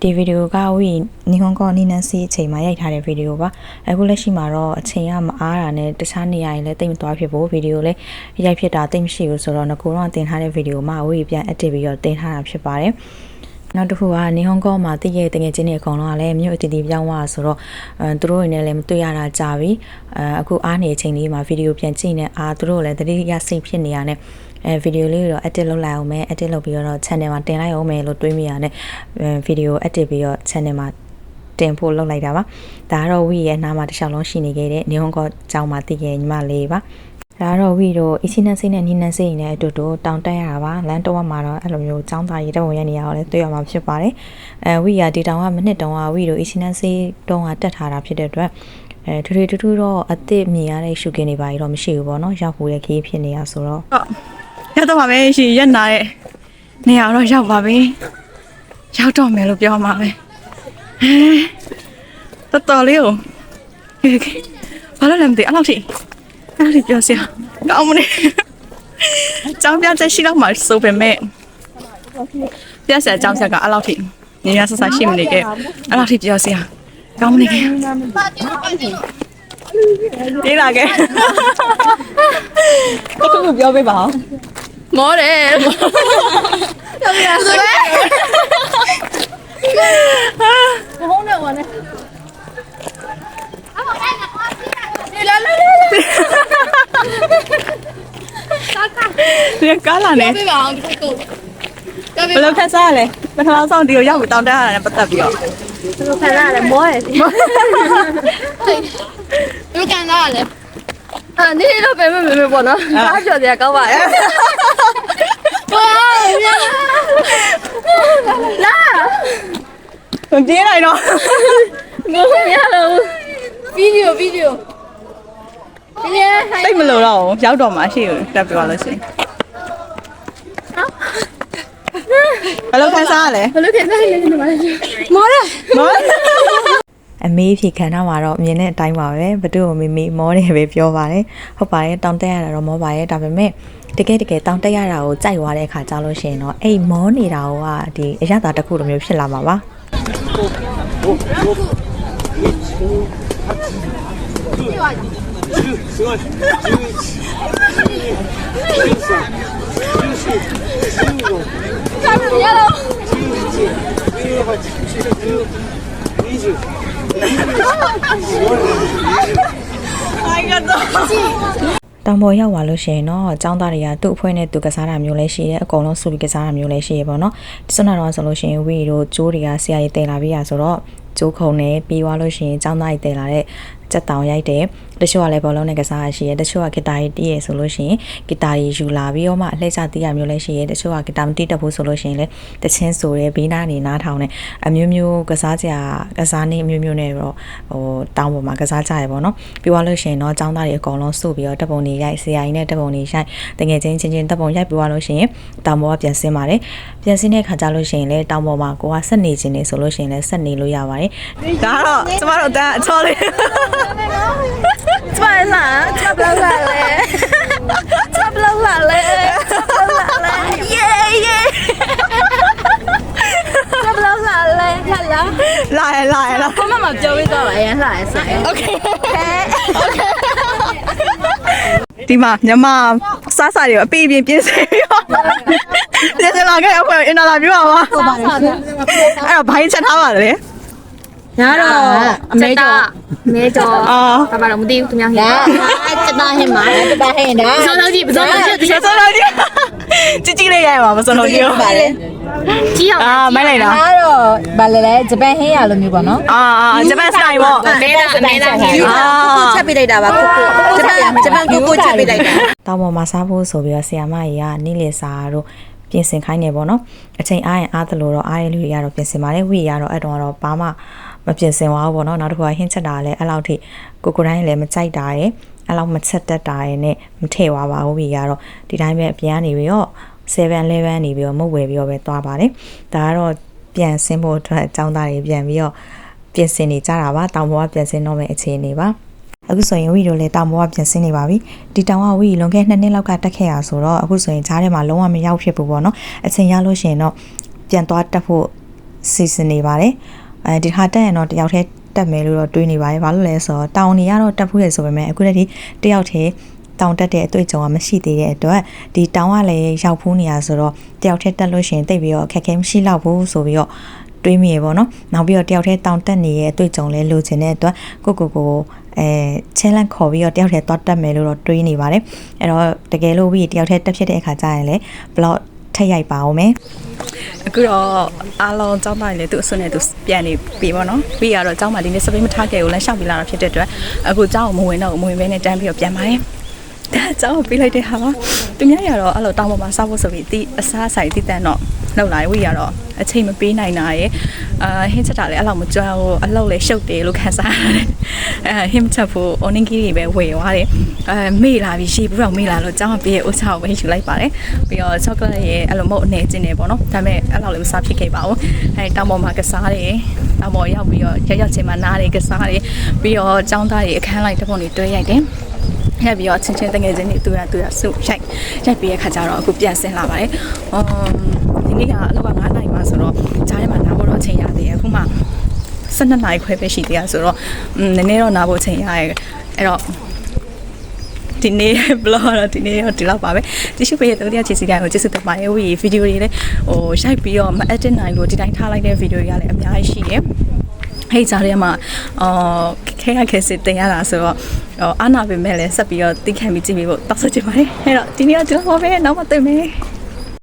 ဒီဗီဒီယိုကဝီနီဟွန်ကောနီနန်စီအချိန်မှာရိုက်ထားတဲ့ဗီဒီယိုပါအခုလက်ရှိမှာတော့အချိန်ကမအားတာနဲ့တခြားနေရာတွေလည်းတိတ်မသွားဖြစ်ဖို့ဗီဒီယိုလည်းရိုက်ဖြစ်တာတိတ်မရှိဘူးဆိုတော့ငကိုတော့တင်ထားတဲ့ဗီဒီယိုမှာဝီပြန် edit ပြီးတော့တင်ထားတာဖြစ်ပါတယ်နောက်တစ်ခုကနေဟွန်ကောမှာတည်ရဲ့တကယ်ချင်းတွေအကောင်လုံးကလည်းမြို့အတီးတီးပြောင်းသွားဆိုတော့သူတို့တွေနဲ့လည်းမတွေ့ရတာကြာပြီအခုအားနေအချိန်လေးမှာဗီဒီယိုပြန်ကြည့်နေသူတို့လည်းတတိယစိတ်ဖြစ်နေရတဲ့ဗီဒီယိုလေးတော့ edit လုပ်လိုက်အောင်မယ် edit လုပ်ပြီးတော့ channel မှာတင်လိုက်အောင်မယ်လို့တွေးမိရတယ်ဗီဒီယို edit ပြီးတော့ channel မှာတင်ဖို့လုပ်လိုက်တာပါဒါကတော့ဝီရဲ့နားမှာတစ်လျှောက်လုံးရှိနေခဲ့တဲ့နေဟွန်ကောကျောင်းမှာတည်ရဲ့ညီမလေးပါဒါတော့ဝီတို့အချင်းနှစိမ့်နဲ့နီနန်စိမ့်နဲ့အတူတူတောင်တက်ရတာပါလမ်းတော့မှာတော့အဲ့လိုမျိုးចောင်းသားရေးတဲ့ပုံရနေရတော့လဲတွေ့ရမှာဖြစ်ပါတယ်ဝီကဒီတောင်ကမနစ်တောင်ကဝီတို့အချင်းနှစိမ့်တုံးကတက်ထားတာဖြစ်တဲ့အတွက်ထူထူတော့အစ်စ်မြင်ရတဲ့ရှုခင်းတွေပါတော့မရှိဘူးပေါ့နော်ရောက်ဖို့ရခီးဖြစ်နေရဆိုတော့ရောက်တော့ပါပဲရှင်ရက်နာတဲ့နေရာတော့ရောက်ပါပြီရောက်တော့မယ်လို့ပြောမှာပဲတော်လေးကိုဘာလို့လဲမသိအဲ့လောက်ထိပြောစရာကောင်းမလို့ကျောင်းပြချက်ရှိတော့မှဆိုပေမဲ့ပြဆက်ကျောင်းဆက်ကအဲ့လောက်ထိနေရဆဆရှိမနေခဲ့အဲ့လောက်ထိပြောစရာကောင်းမနေခဲ့ပြေးလာခဲ့အခုပြောပေးပါဦးမောတယ်ပြောပြရစပဲဘုံနဲ့ဝင်နေဒီကားလာနေပြပါအောင်ဒီကိုဘယ်လိုခက်စားလဲပထမဆုံးဒီကိုရောက်ပြီးတောင်းတရတယ်ပတ်သက်ပြီးတော့ဘယ်လိုခက်စားလဲမောတယ်ဘယ်လိုကန်စားလဲနေတော့ပဲမေပေါ့နော်အားပြောစရာကောင်းပါရဲ့လာမပြေးနိုင်တော့ငိုမရတော့ဗီဒီယိုတိတ်မလို့တော့ရောက်တော့မှရှိရတက်ပြောလို့ရှိရင်ဘယ်လိုခန်းစားလဲမောတယ်အမေးဖြေခံတော့မှာတော့အမြင်နဲ့အတိုင်းပါပဲဘသူ့ကိုမေမောတယ်ပဲပြောပါတယ်ဟုတ်ပါတယ်တောင်းတက်ရတာတော့မောပါရဲ့ဒါပေမဲ့တကယ်တောင်းတက်ရတာကိုကြိုက်သွားတဲ့အခါကြားလို့ရှိရင်တော့အဲ့မောနေတာကဒီအရသာတစ်ခုလိုမျိုးဖြစ်လာမှာပါတောင်ပေါ်ရောက်သွားလို့ရှိရင်တော့ចောင်းသားတွေကသူ့အဖွဲနဲ့သူကစားတာမျိုးလည်းရှိတယ်အကုန်လုံးစုပြီးကစားတာမျိုးလည်းရှိရပေါ့နော်ဒီစနတော့ဆိုလို့ရှိရင်ဝီတို့ကျိုးတွေကဆရာကြီးတင်လာပြီးရဆိုတော့ကျိုးခုံနဲ့ပြီးသွားလို့ရှိရင်ចောင်းသားကြီးတင်လာတဲ့စက်တောင်ရိုက်တယ်တချို့ကလည်းဘောလုံးနဲ့ကစားရရှိရတချို့ကဂီတာကြီးတီးရဆိုလို့ရှိရင်ဂီတာကြီးယူလာပြီးတော့မှအလှည့်ချတီးရမျိုးလည်းရှိရတချို့ကဂီတာမတီးတတ်ဘူးဆိုလို့ရှိရင်လည်းတချင်းဆိုတယ်ဘီးနာနေနားထောင်တယ်အမျိုးမျိုးကစားကြကစားနေအမျိုးမျိုးနဲ့တော့တောင်ပေါ်မှာကစားကြရပေါ့နော်ပြီးသွားလို့ရှိရင်တော့ចောင်းသားတွေအကုန်လုံးစုပြီးတော့တပ်ပုံတွေရိုက်ဆရာကြီးနဲ့တပ်ပုံတွေရိုက်တကယ်ချင်းတပ်ပုံရိုက်ပြီးသွားလို့ရှိရင်တောင်ပေါ်ကပြန်ဆင်းပါတယ်ပြန်ဆင်းတဲ့ခါကျလို့ရှိရင်လည်းတောင်ပေါ်မှာကိုကဆက်နေခြင်းနေဆိုလို့ရှိရင်လည်းဆက်နေလို့ရပါတယ်ဒါတော့ကျမတို့အချောလေးကျမလာဘလောက်လာလဲယေကျဘလောက်လာလဲခက်လားလာဘမမပြောပြီးတော့အရင်လာရဆိုရင်โอเคဒီမှာညမစားစာတွေအပြည့်ပြင်းစင်ပြီးတော့ပြန်လာခဲ့အဖွဲ့အင်တာလာပြပါပါအဲ့တော့ဘိုင်းချက်ထားပါလေညာတော့အမေကျော်ဘာမှတော့မသိဘူးသူများဟင်းတတာဟင်းမှာတတာဟင်းဒါစောတော့ကြည့်စောတော့ကြည့်ကြည့်လေးရပါမစောတော့ကြည့်ပါလေကြည့်အောင်မိုက်လိုက်တာဒါတော့ဗာလဲဂျပန်ဟင်းရလိုမျိုးပေါ့နော်ဂျပန်စတိုင်ပေါ့အမေလားဟင်းချက်ပေးလိုက်တာပါကိုဂျပန်ကိုချက်ပေးလိုက်တာတောင်ပေါ်မှာစားဖို့ဆိုပြီးတော့ဆရာမကြီးကနေ့လည်စာတို့ပြင်ဆင်ခိုင်းနေပေါ့နော်အချိန်အားရင်အားသလိုတော့အားရလူတွေကတော့ပြင်ဆင်ပါတယ်ဝီရတော့အဲ့တော့ဘာမှမပြင်ဆင်သွားဘူးပေါ့နော်နောက်တစ်ခုကဟင်းချက်တာလည်းအဲ့လောက်ထိကိုတိုင်းလည်းမကြိုက်တာရယ်အဲ့လောက်မချက်တတ်တာရယ်နဲ့မထည့်သွားပါဘူးဝီရတော့ဒီတိုင်းပဲအပြန်နေပြီးတော့7-11နေပြီးတော့မုတ်ဝယ်ပြီးတော့ပဲသွားပါတယ်ဒါကတော့ပြန်ဆင်းဖို့အတွက်အကြောင်းသားတွေပြန်ပြီးတော့ပြင်ဆင်နေကြတာပါတောင်ပေါ်ကပြင်ဆင်တော့မယ့်အခြေအနေပါအခုဆိုရင်ဝီတို့လည်းတောင်ပေါ်ကပြင်ဆင်နေပါပြီဒီတောင်ကဝီလွန်ခဲ့2နှစ်လောက်ကတက်ခဲ့ရဆိုတော့အခုဆိုရင်ဈားထဲမှာလုံးဝမရောက်ဖြစ်ဘူးပေါ့နော်အချိန်ရလို့ရှိရင်တော့ပြန်သွားတက်ဖို့ စီစဉ်နေပါတယ်ဒီဟာတက်ရင်တော့တယောက်တည်းတက်မယ်လို့တော့တွေးနေပါတယ်ဘာလို့လဲဆိုတော့တောင်နေရတော့တက်ဖို့ရဆိုပေမဲ့အခုတည်းတယောက်တည်းတောင်တက်တဲ့အတွေ့အကြုံကမရှိသေးတဲ့အတွက်ဒီတောင်ကလည်းရောက်ဖူးနေရဆိုတော့တယောက်တည်းတက်လို့ရှိရင်တိတ်ပြီးတော့အခက်ခဲမရှိတော့ဘူးဆိုပြီးတော့တွေးမိရပေါ့နော်နောက်ပြီးတော့တယောက်တည်းတောင်တက်နေရဲ့အတွေ့အကြုံလည်းလိုချင်တဲ့အတွက်ကိုchallenge ခေါ်ပြီးတော့တယောက်တည်းသွားတက်မယ်လို့တော့တွေးနေပါတယ်အဲ့တော့တကယ်လို့ပြီးတယောက်တည်းတက်ဖြစ်တဲ့အခါကျရင်လည်းဘလော့ထက်ရိုက်ပါအောင်မယ်အခုတော့အားလုံးကျောင်းသားတွေလည်းသူ့အစွန်းနဲ့သူပြန်နေပြီပေါ့နော်ပြီးရတော့ကျောင်းမှာဒီနေ့စပိတ်မထားခဲ့ဘူးလဲရှောက်ပြီးလာတာဖြစ်တဲ့အတွက်အခုကျောင်းကိုမဝင်တော့မဝင်ဘဲနဲ့တန်းပြီးတော့ပြန်ပါတယ်ဒါကျောင်းကိုပြီးလိုက်တဲ့ဟာပါသူများရတော့အဲ့လိုတောင်းပေါ်မှာစားဖို့ဆိုပြီးဒီအစားဆိုင်တိတန်တော့လောက်လာဝီရတော့အချိန်မပေးနိုင်တာရယ်ဟင်းချက်တာလည်းအဲ့လောက်မကြွဘူးအလောက်လည်းရှုပ်တယ်လို့ခံစားရတယ်ဟင်းချက်ဖို့ onigiri တွေပဲဝယ်သွားတယ်မေ့လာပြီးရှိဘူးတော့မေ့လာလို့ကျောင်းကပြီးဥစ္စာကိုပဲယူလိုက်ပါတယ်ပြီးတော့ chocolate ရယ်အဲ့လိုမဟုတ်အနေကျင်းနေပေါ့နော်ဒါပေမဲ့အဲ့လောက်လည်းမစားဖြစ်ခဲ့ပါဘူးတောင်ပေါ်မှာကစားတယ်တောင်ပေါ်ရောက်ပြီးတော့ရောက်ချင်းမှာနားတယ်ကစားတယ်ပြီးတော့ကျောင်းသားတွေအခန်းလိုက်တစ်ပုံတွေတွဲရိုက်တယ်ရပြီးတော့ချင်းတငယ်ချင်းတွေသူရဆုရိုက်ပြီးရခါကြတော့အခုပြန်ဆင်းလာပါတယ်ဒီနေ့ကအလောက်က9နာရီမှဆိုတော့ဂျားထဲမှာနားဖို့တော့အချိန်ရသေးတယ်အခုမှ12နာရီခွဲပဲရှိသေးတယ်ဆိုတော့နည်းနည်းတော့နားဖို့အချိန်ရရဲအဲ့တော့ဒီနေ့ blog တော့ဒီနေ့တော့ဒီလောက်ပါပဲကြည့်ရှုပေးတဲ့တို့ချစ်စီတိုင်းကိုကျေးဇူးတင်ပါတယ်ဝီဗီဒီယိုတွေလည်းရိုက်ပြီးတော့မ edit နိုင်လို့ဒီတိုင်းထားလိုက်တဲ့ဗီဒီယိုတွေကလည်းအများကြီးရှိတယ်ဟိတ်ကြားထဲမှာခဲစစ်တင်ရတာဆိုတော့အာနာပဲမဲ့လဲဆက်ပြီးတော့သိခံပြီးကြည့်ပြီးဖို့တောက်ဆိုချင်ပါတယ်အဲ့တော့ဒီနေ့ကဒီလောက်ပါပဲနောက်မှတွေ့မယ်